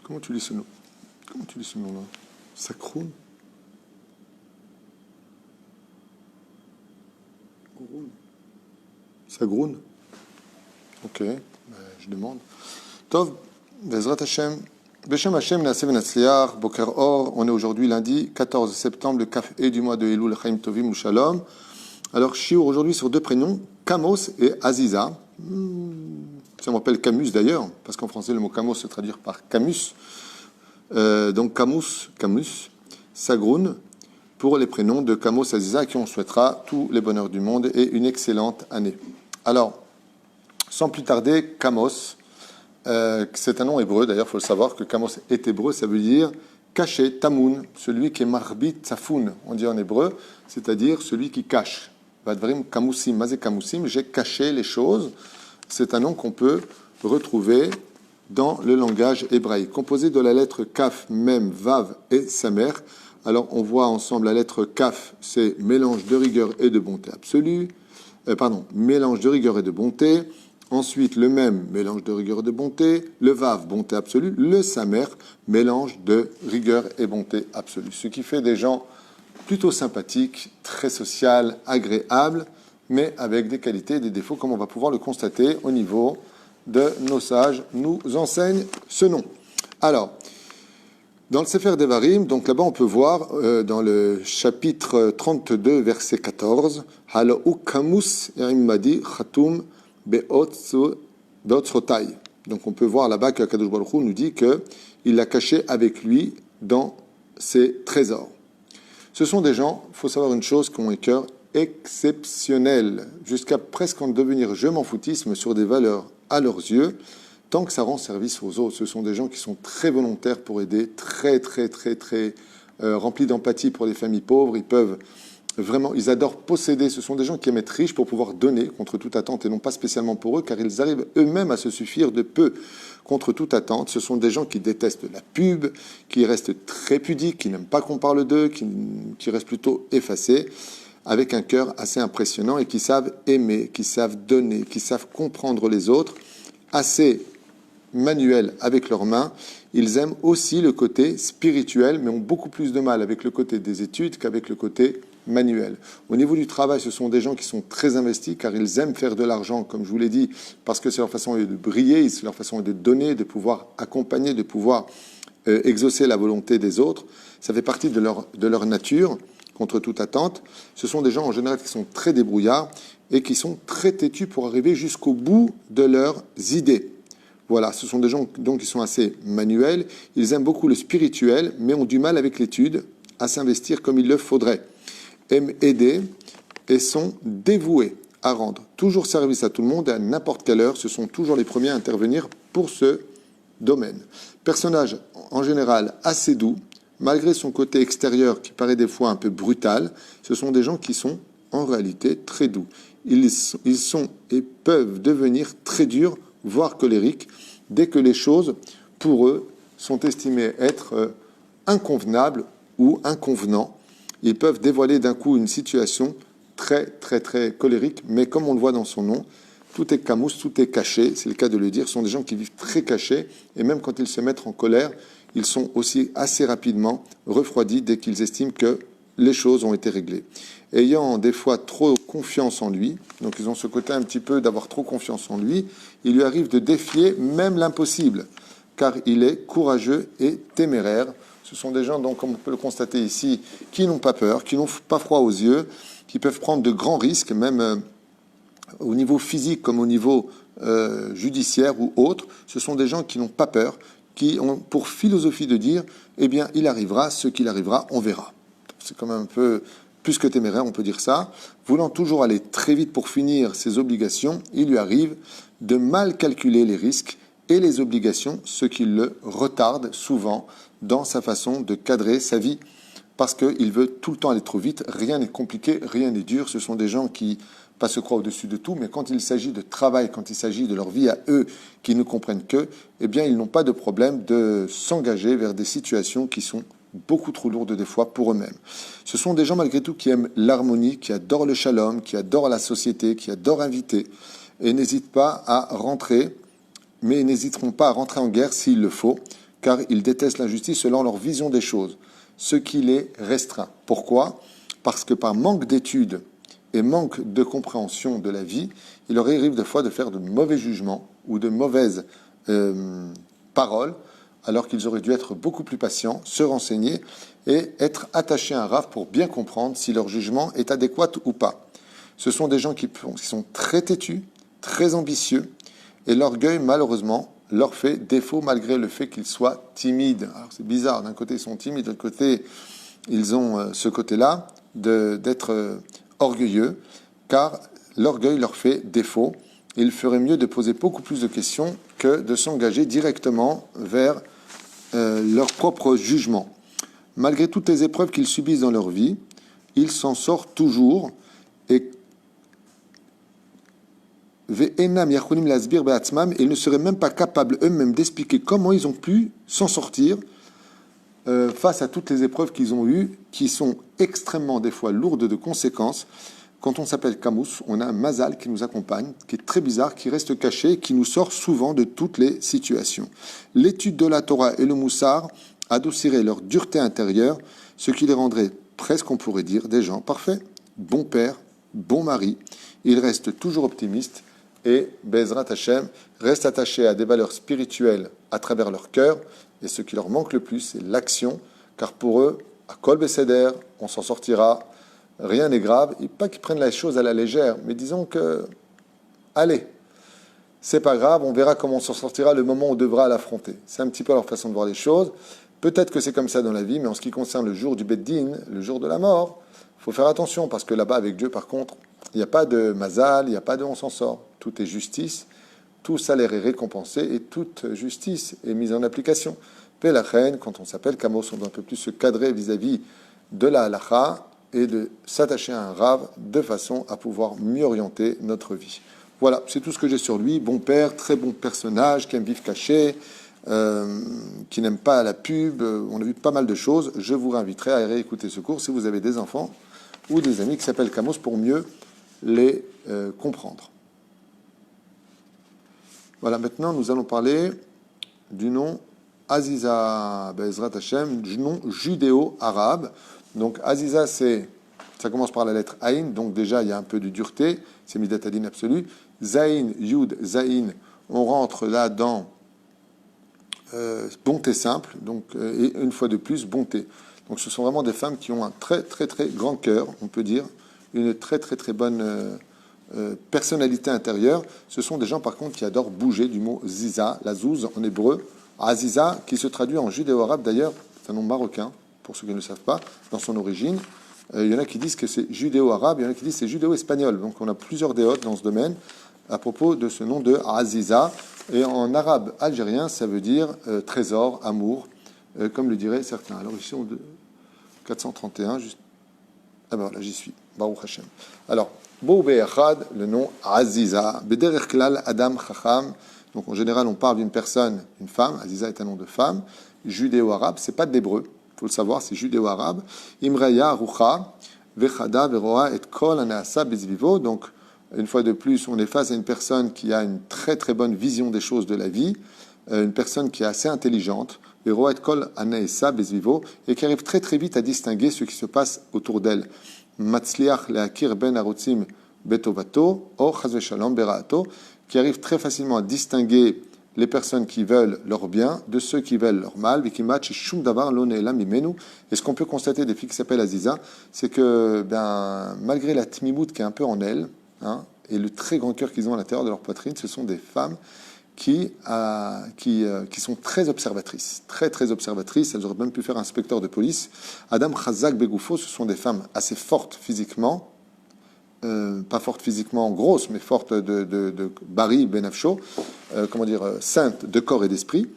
Comment tu lis ce nom? Comment tu lis ce nom-là? Sakroun? Sagroun? Ok, je demande. Tov, Bezrat Hashem. Beshem Hashem, Naaseh V'Natzliach, Boker Or. On est aujourd'hui lundi 14 septembre, le Kaf E du mois de Elul, Chaim Tovim ou Shalom. Alors, Shiur aujourd'hui sur deux prénoms, Kamos et Aziza. Ça m'appelle Camus d'ailleurs, parce qu'en français le mot Kamos se traduit par Camus. Donc Camus, Sagroun, pour les prénoms de Kamos Aziza, à qui on souhaitera tous les bonheurs du monde et une excellente année. Alors, sans plus tarder, Kamos, c'est un nom hébreu, d'ailleurs il faut le savoir que Kamos est hébreu, ça veut dire caché, tamoun, celui qui est marbit tafoun, on dit en hébreu, c'est-à-dire celui qui cache. Vadvarim kamusim, mazé kamusim, j'ai caché les choses. C'est un nom qu'on peut retrouver dans le langage hébraïque, composé de la lettre Kaf, Mem, Vav et Samer. Alors on voit ensemble la lettre Kaf, c'est mélange de rigueur et de bonté absolue. Mélange de rigueur et de bonté. Ensuite, le Mem, mélange de rigueur et de bonté. Le Vav, bonté absolue. Le Samer, mélange de rigueur et bonté absolue. Ce qui fait des gens plutôt sympathiques, très sociaux, agréables, mais avec des qualités et des défauts, comme on va pouvoir le constater au niveau de nos sages, nous enseignent ce nom. Alors, dans le Sefer Devarim, donc là-bas on peut voir dans le chapitre 32, verset 14, Halo kamus madi chatum beotzrotai. Donc on peut voir là-bas que Kadosh Baruch Hu nous dit qu'il l'a caché avec lui dans ses trésors. Ce sont des gens, il faut savoir une chose, qui ont un cœur exceptionnel, jusqu'à presque en devenir je m'en foutisme sur des valeurs à leurs yeux, tant que ça rend service aux autres. Ce sont des gens qui sont très volontaires pour aider, très remplis d'empathie pour les familles pauvres. Ils adorent posséder. Ce sont des gens qui aiment être riches pour pouvoir donner contre toute attente et non pas spécialement pour eux, car ils arrivent eux-mêmes à se suffire de peu contre toute attente. Ce sont des gens qui détestent la pub, qui restent très pudiques, qui n'aiment pas qu'on parle d'eux, qui restent plutôt effacés, avec un cœur assez impressionnant et qui savent aimer, qui savent donner, qui savent comprendre les autres, assez manuels avec leurs mains. Ils aiment aussi le côté spirituel, mais ont beaucoup plus de mal avec le côté des études qu'avec le côté manuel. Au niveau du travail, ce sont des gens qui sont très investis, car ils aiment faire de l'argent, comme je vous l'ai dit, parce que c'est leur façon de briller, c'est leur façon de donner, de pouvoir accompagner, de pouvoir exaucer la volonté des autres. Ça fait partie de leur nature, contre toute attente. Ce sont des gens en général qui sont très débrouillards et qui sont très têtus pour arriver jusqu'au bout de leurs idées. Voilà, ce sont des gens donc qui sont assez manuels. Ils aiment beaucoup le spirituel, mais ont du mal avec l'étude, à s'investir comme il le faudrait. Aiment aider et sont dévoués à rendre toujours service à tout le monde et à n'importe quelle heure. Ce sont toujours les premiers à intervenir pour ce domaine. Personnage en général assez doux, malgré son côté extérieur qui paraît des fois un peu brutal. Ce sont des gens qui sont en réalité très doux. Ils sont et peuvent devenir très durs, voire colériques, dès que les choses, pour eux, sont estimées être inconvenables ou inconvenants. Ils peuvent dévoiler d'un coup une situation très colérique, mais comme on le voit dans son nom, tout est camous, tout est caché, c'est le cas de le dire. Ce sont des gens qui vivent très cachés, et même quand ils se mettent en colère, ils sont aussi assez rapidement refroidis dès qu'ils estiment que les choses ont été réglées. Ayant des fois trop confiance en lui, donc ils ont ce côté un petit peu d'avoir trop confiance en lui, il lui arrive de défier même l'impossible, car il est courageux et téméraire. Ce sont des gens, donc, comme on peut le constater ici, qui n'ont pas peur, qui n'ont pas froid aux yeux, qui peuvent prendre de grands risques, même au niveau physique comme au niveau judiciaire ou autre. Ce sont des gens qui n'ont pas peur, qui ont pour philosophie de dire « Eh bien, il arrivera, ce qu'il arrivera, on verra ». C'est quand même un peu plus que téméraire, on peut dire ça. Voulant toujours aller très vite pour finir ses obligations, il lui arrive de mal calculer les risques et les obligations, ce qui le retarde souvent dans sa façon de cadrer sa vie, parce qu'il veut tout le temps aller trop vite. Rien n'est compliqué, rien n'est dur. Ce sont des gens qui pas se croient au-dessus de tout, mais quand il s'agit de travail, quand il s'agit de leur vie à eux, qui ne comprennent que, eh bien, ils n'ont pas de problème de s'engager vers des situations qui sont beaucoup trop lourdes des fois pour eux-mêmes. Ce sont des gens malgré tout qui aiment l'harmonie, qui adorent le shalom, qui adorent la société, qui adorent inviter, et n'hésitent pas à rentrer, mais n'hésiteront pas à rentrer en guerre s'il le faut, car ils détestent l'injustice selon leur vision des choses, ce qui les restreint. Pourquoi? Parce que par manque d'études et manque de compréhension de la vie, il leur arrive des fois de faire de mauvais jugements ou de mauvaises paroles, alors qu'ils auraient dû être beaucoup plus patients, se renseigner et être attachés à un rav pour bien comprendre si leur jugement est adéquat ou pas. Ce sont des gens qui sont très têtus, très ambitieux, et l'orgueil, malheureusement, leur fait défaut malgré le fait qu'ils soient timides. Alors c'est bizarre, d'un côté ils sont timides, de l'autre côté ils ont ce côté-là d'être orgueilleux, car l'orgueil leur fait défaut. Il ferait mieux de poser beaucoup plus de questions que de s'engager directement vers leur propre jugement. Malgré toutes les épreuves qu'ils subissent dans leur vie, ils s'en sortent toujours et ils ne seraient même pas capables eux-mêmes d'expliquer comment ils ont pu s'en sortir face à toutes les épreuves qu'ils ont eues, qui sont extrêmement des fois lourdes de conséquences. Quand on s'appelle Camus, on a un mazal qui nous accompagne, qui est très bizarre, qui reste caché, qui nous sort souvent de toutes les situations. L'étude de la Torah et le moussar adoucirait leur dureté intérieure, ce qui les rendrait presque, on pourrait dire, des gens parfaits, bons pères, bons maris. Ils restent toujours optimistes et Bezrat Hashem restent attachés à des valeurs spirituelles à travers leur cœur. Et ce qui leur manque le plus, c'est l'action, car pour eux, à Kol Beseder, on s'en sortira, rien n'est grave. Et pas qu'ils prennent les choses à la légère, mais disons que, allez, c'est pas grave, on verra comment on s'en sortira le moment où on devra l'affronter. C'est un petit peu leur façon de voir les choses. Peut-être que c'est comme ça dans la vie, mais en ce qui concerne le jour du Beddin, le jour de la mort, il faut faire attention, parce que là-bas, avec Dieu, par contre, il n'y a pas de mazal, il n'y a pas de on s'en sort. Tout est justice, tout salaire est récompensé et toute justice est mise en application. Mais la reine, quand on s'appelle Kamos, on doit un peu plus se cadrer vis-à-vis de la halacha et de s'attacher à un rave de façon à pouvoir mieux orienter notre vie. Voilà, c'est tout ce que j'ai sur lui. Bon père, très bon personnage, qui aime vivre caché, qui n'aime pas la pub. On a vu pas mal de choses. Je vous réinviterai à réécouter ce cours si vous avez des enfants ou des amis qui s'appellent Kamos pour mieux les comprendre. Voilà, maintenant nous allons parler du nom Aziza Bezrat Hashem, du nom judéo-arabe. Donc Aziza, ça commence par la lettre Aïn, donc déjà il y a un peu de dureté, c'est Midat Adin absolu. Zaïn, Yud, Zaïn, on rentre là dans bonté simple, donc, et une fois de plus, bonté. Donc ce sont vraiment des femmes qui ont un très très très grand cœur, on peut dire, une très très très bonne personnalité intérieure. Ce sont des gens par contre qui adorent bouger, du mot ziza, la zouz en hébreu, Aziza, qui se traduit en judéo-arabe d'ailleurs, c'est un nom marocain, pour ceux qui ne le savent pas, dans son origine. Il y en a qui disent que c'est judéo-arabe, il y en a qui disent que c'est judéo-espagnol. Donc on a plusieurs déotes dans ce domaine à propos de ce nom de Aziza. Et en arabe algérien, ça veut dire trésor, amour, comme le diraient certains. Alors ici, on 431, juste... Ah ben là, j'y suis. Baruch Hashem. Alors, Boubé Echad, le nom Aziza. Bederech Klal Adam Chacham. Donc en général, on parle d'une personne, une femme. Aziza est un nom de femme. Judéo-arabe, c'est pas de l'hébreu. Il faut le savoir, c'est judéo-arabe. Imreya Rucha, Vechada, Veroa et Kol Anaasa Bezvivo. Donc, une fois de plus, on est face à une personne qui a une très très bonne vision des choses de la vie, une personne qui est assez intelligente, Veroa et Kol Anaasa Bezvivo, et qui arrive très très vite à distinguer ce qui se passe autour d'elle. Matzliach Leakir Ben Arutzim Betovato, O Chazve Shalom Beraato, qui arrive très facilement à distinguer les personnes qui veulent leur bien de ceux qui veulent leur mal. Et ce qu'on peut constater des filles qui s'appellent Aziza, c'est que malgré la tmimout qui est un peu en elles, et le très grand cœur qu'ils ont à l'intérieur de leur poitrine, ce sont des femmes qui sont très observatrices. Très très observatrices, elles auraient même pu faire inspecteur de police. Adam Chazak Begoufo, ce sont des femmes assez fortes physiquement, pas fortes physiquement grosses, mais fortes de Bari Benafsho, saintes de corps et d'esprit.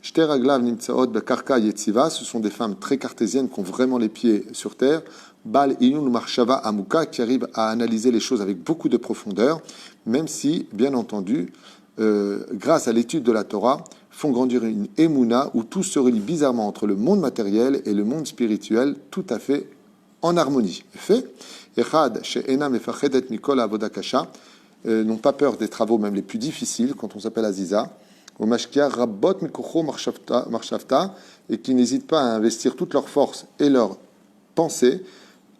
Shteraglav Nimtsaot Bekarka Yetziva, ce sont des femmes très cartésiennes qui ont vraiment les pieds sur terre. Bal Iyun Marshava Amuka, qui arrivent à analyser les choses avec beaucoup de profondeur, même si, bien entendu, grâce à l'étude de la Torah, font grandir une émouna où tout se relie bizarrement entre le monde matériel et le monde spirituel, tout à fait en harmonie. Fait Echad she'ena mefachedet mikol avoda kasha, n'ont pas peur des travaux même les plus difficiles quand on s'appelle Aziza. Au mashkia rabot mikocho marshavta, et qui n'hésitent pas à investir toute leur force et leur pensée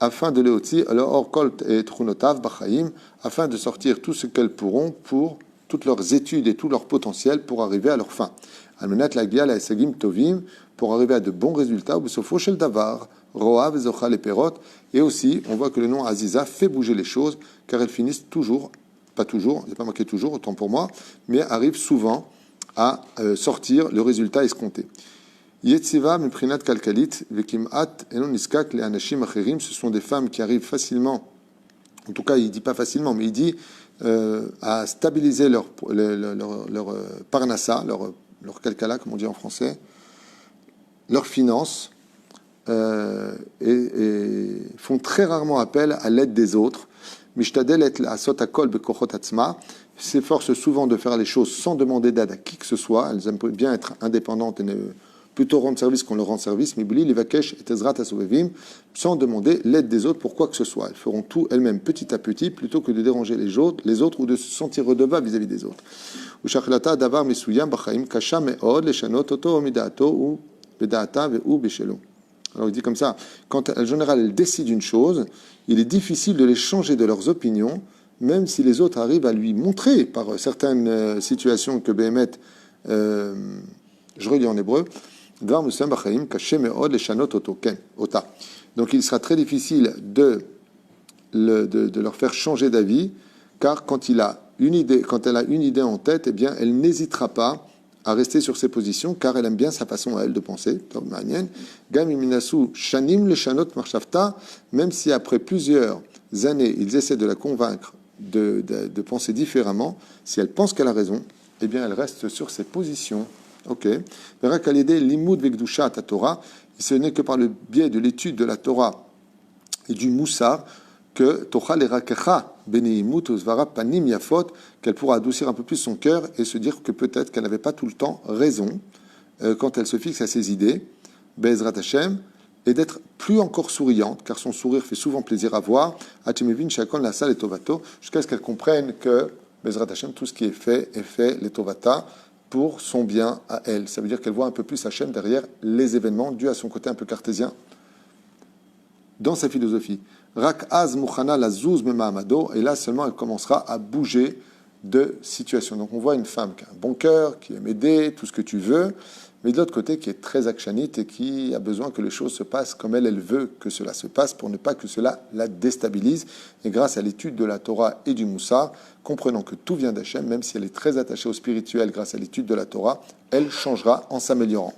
afin de leotzi alors kolt et trunotav bachaim, afin de sortir tout ce qu'elles pourront pour toutes leurs études et tout leur potentiel pour arriver à leur fin. Almenat lagia la esagim tovim, pour arriver à de bons résultats, ou sofo shel davar, roav zochal et perot, et aussi on voit que le nom Aziza fait bouger les choses car elles finissent toujours, pas toujours, il n'est pas marqué toujours, autant pour moi, mais arrivent souvent à sortir le résultat escompté. Yetziva meprinat kalkalit vekimat enon niskak le anashim acherim, ce sont des femmes qui arrivent facilement, en tout cas il dit pas facilement, mais il dit à stabiliser leur parnassa, leur kalkala, comme on dit en français, leurs finances, et font très rarement appel à l'aide des autres. S'efforcent souvent de faire les choses sans demander d'aide à qui que ce soit. Elles aiment bien être indépendantes et plutôt rendre service qu'on leur rend service. Sans demander l'aide des autres pour quoi que ce soit. Elles feront tout elles-mêmes petit à petit plutôt que de déranger les autres ou de se sentir redevables vis-à-vis des autres. Alors il dit comme ça, quand en général elles décident une chose, il est difficile de les changer de leurs opinions, même si les autres arrivent à lui montrer par certaines situations que Béhémet, je relis en hébreu, donc il sera très difficile de leur faire changer d'avis, car quand elle a une idée en tête, eh bien elle n'hésitera pas à rester sur ses positions, car elle aime bien sa façon à elle de penser. Même si après plusieurs années, ils essaient de la convaincre de penser différemment, si elle pense qu'elle a raison, eh bien elle reste sur ses positions. Ok. Ce n'est que par le biais de l'étude de la Torah et du Moussar que qu'elle pourra adoucir un peu plus son cœur et se dire que peut-être qu'elle n'avait pas tout le temps raison quand elle se fixe à ses idées, Be'ezrat Hashem, et d'être plus encore souriante, car son sourire fait souvent plaisir à voir, jusqu'à ce qu'elle comprenne que Be'ezrat Hashem, tout ce qui est fait les tovata pour son bien à elle. Ça veut dire qu'elle voit un peu plus Hashem derrière les événements, dû à son côté un peu cartésien dans sa philosophie. Rak az muchana la zouz mema'amado, et là seulement elle commencera à bouger de situation. Donc on voit une femme qui a un bon cœur, qui aime aider, tout ce que tu veux, mais de l'autre côté qui est très actionnite et qui a besoin que les choses se passent comme elle veut que cela se passe pour ne pas que cela la déstabilise. Et grâce à l'étude de la Torah et du Moussar, comprenant que tout vient d'Hachem, même si elle est très attachée au spirituel grâce à l'étude de la Torah, elle changera en s'améliorant.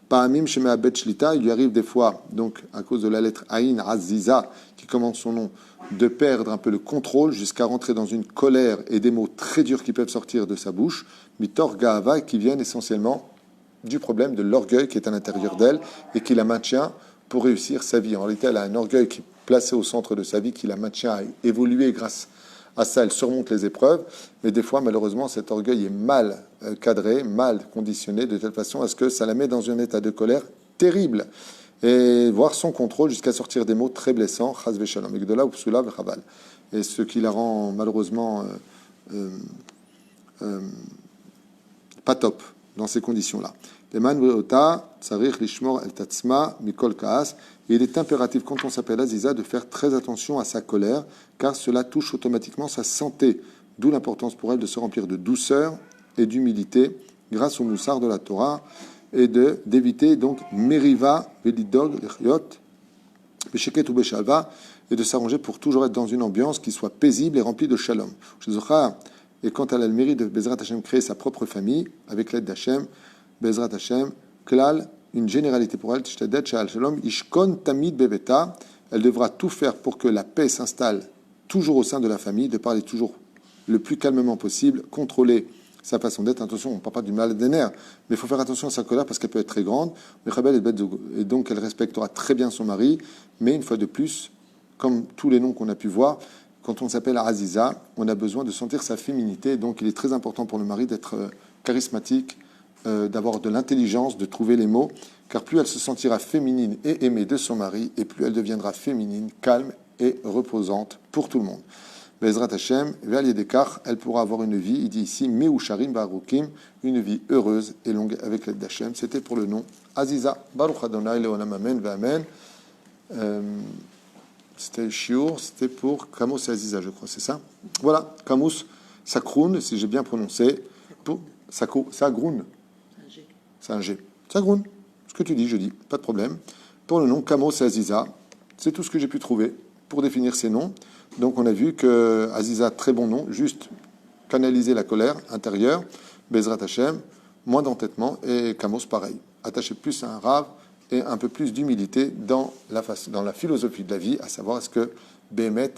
Pa'amim shema bet shlita, il lui arrive des fois, donc à cause de la lettre Aïn, Aziza, qui commande son nom, de perdre un peu le contrôle jusqu'à rentrer dans une colère et des mots très durs qui peuvent sortir de sa bouche, mitor ga'ava, qui viennent essentiellement du problème de l'orgueil qui est à l'intérieur d'elle et qui la maintient pour réussir sa vie. En réalité, elle a un orgueil qui est placé au centre de sa vie, qui la maintient à évoluer grâce à ça, elle surmonte les épreuves, mais des fois, malheureusement, cet orgueil est mal cadré, mal conditionné, de telle façon à ce que ça la met dans un état de colère terrible, et voir son contrôle jusqu'à sortir des mots très blessants, chas v'shalom, egdola upsula v'chaval, et ce qui la rend malheureusement pas top dans ces conditions-là. Il est impératif, quand on s'appelle Aziza, de faire très attention à sa colère, car cela touche automatiquement sa santé, d'où l'importance pour elle de se remplir de douceur et d'humilité grâce au moussard de la Torah, et d'éviter donc Meriva, Velidog, Lechiot, Besheket ou Beshalva, et de s'arranger pour toujours être dans une ambiance qui soit paisible et remplie de shalom. Et quand elle a le mérite de Bezrat Hashem créer sa propre famille, avec l'aide d'Hashem, Bezrat Hashem, Klal, une généralité pour elle, Tishtedet, Sha'al Shalom, Ishkon Tamid Beveta, elle devra tout faire pour que la paix s'installe toujours au sein de la famille, de parler toujours le plus calmement possible, contrôler sa façon d'être. Attention, on ne parle pas du mal des nerfs, mais il faut faire attention à sa colère parce qu'elle peut être très grande. Et donc elle respectera très bien son mari, mais une fois de plus, comme tous les noms qu'on a pu voir, quand on s'appelle Aziza, on a besoin de sentir sa féminité. Donc il est très important pour le mari d'être charismatique, d'avoir de l'intelligence, de trouver les mots, car plus elle se sentira féminine et aimée de son mari, et plus elle deviendra féminine, calme et reposante pour tout le monde. Bezrat Hashem, Ve'al Yedekar, elle pourra avoir une vie, il dit ici, Meusharim Barukim, une vie heureuse et longue avec l'aide d'Hachem. C'était pour le nom Aziza, Baruch Adonai, Leolam Amen, Ve'amen. C'était Shiur, c'était pour Kamos et Aziza, je crois, c'est ça? Voilà, Kamos Sakroun, si j'ai bien prononcé, pour Sagroun. C'est un G. Sagroun. Ce que tu dis, je dis, pas de problème. Pour le nom Kamos et Aziza, c'est tout ce que j'ai pu trouver pour définir ces noms. Donc on a vu que Aziza, très bon nom, juste canaliser la colère intérieure, Bezrat Hashem, moins d'entêtement, et Kamos pareil. Attacher plus à un rave et un peu plus d'humilité dans la philosophie de la vie, à savoir est-ce que Béhémet,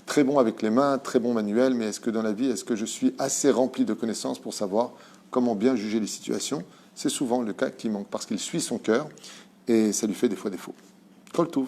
très bon avec les mains, très bon manuel, mais est-ce que dans la vie, est-ce que je suis assez rempli de connaissances pour savoir comment bien juger les situations? C'est souvent le cas qui manque, parce qu'il suit son cœur, et ça lui fait des fois défaut. Kol Touv.